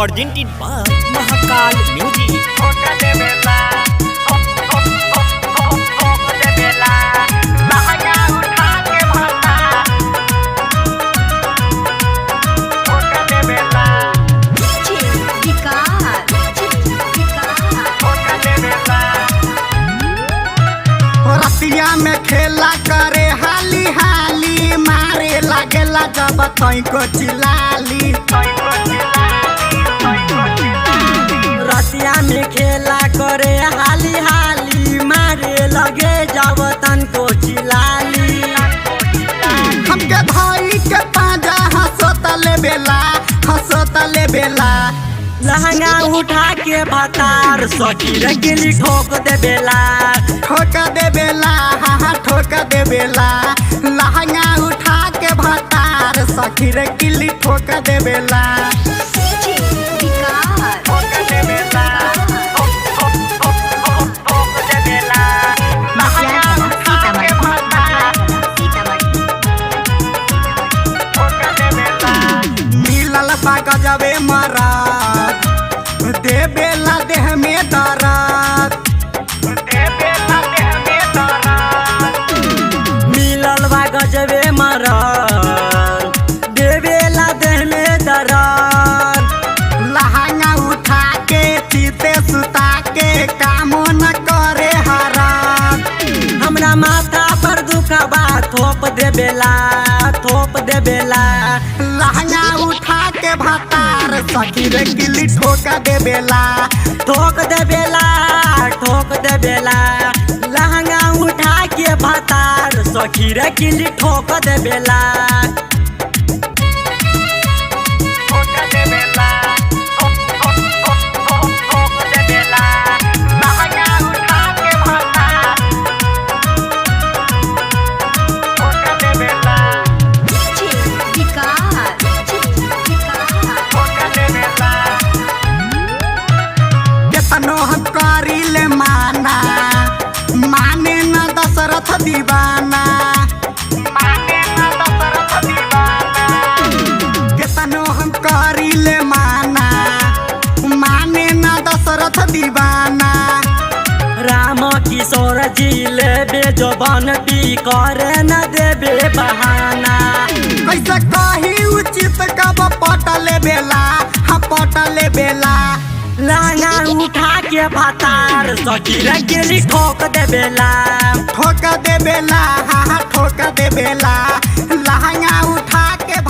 presented by Mahakal Music. रतिया में खेला करे हाली हाली मारे लागेला जब को चिलाली। रतिया में खेला करे हाली हाली मारे लगे जब को चिलाली। हमके भाई के पाजा हंसोतले बेला लहंगा उठा के भतार सखीर गिली ठोक दे बेला हाँ ठोक दे बेला। लहंगा उठा के भतार सखीर गिली ठोक दे बेला। मिलल बा गजबे मराद दे बेला देह में दर्द। मिलल बा गजबे मरन देवेला देह में दरन। लहंगा उठा के चीते सुता के कामो न करे हराम। हमरा माथा पर दुखबा थोप दे बेला। लहंगा उठा के भतार सखीर गिली ठोक दे बेला। लहंगा उठा के भतार सखीर गिली ठोक दे बेला। केतनो हम करिले माना माने न दशरथ दीवाना। केतनो हम करिले माना माने न दशरथ दीवाना। राम किशोर जी ले बेजबान भी करे न देबे बहाना। कैसे कही उचित कब पटले बेला। लहंगा उठा के भतार सखीर गिली ठोक दे बेला। हाँ ठोक दे बेला। लहंगा उठा के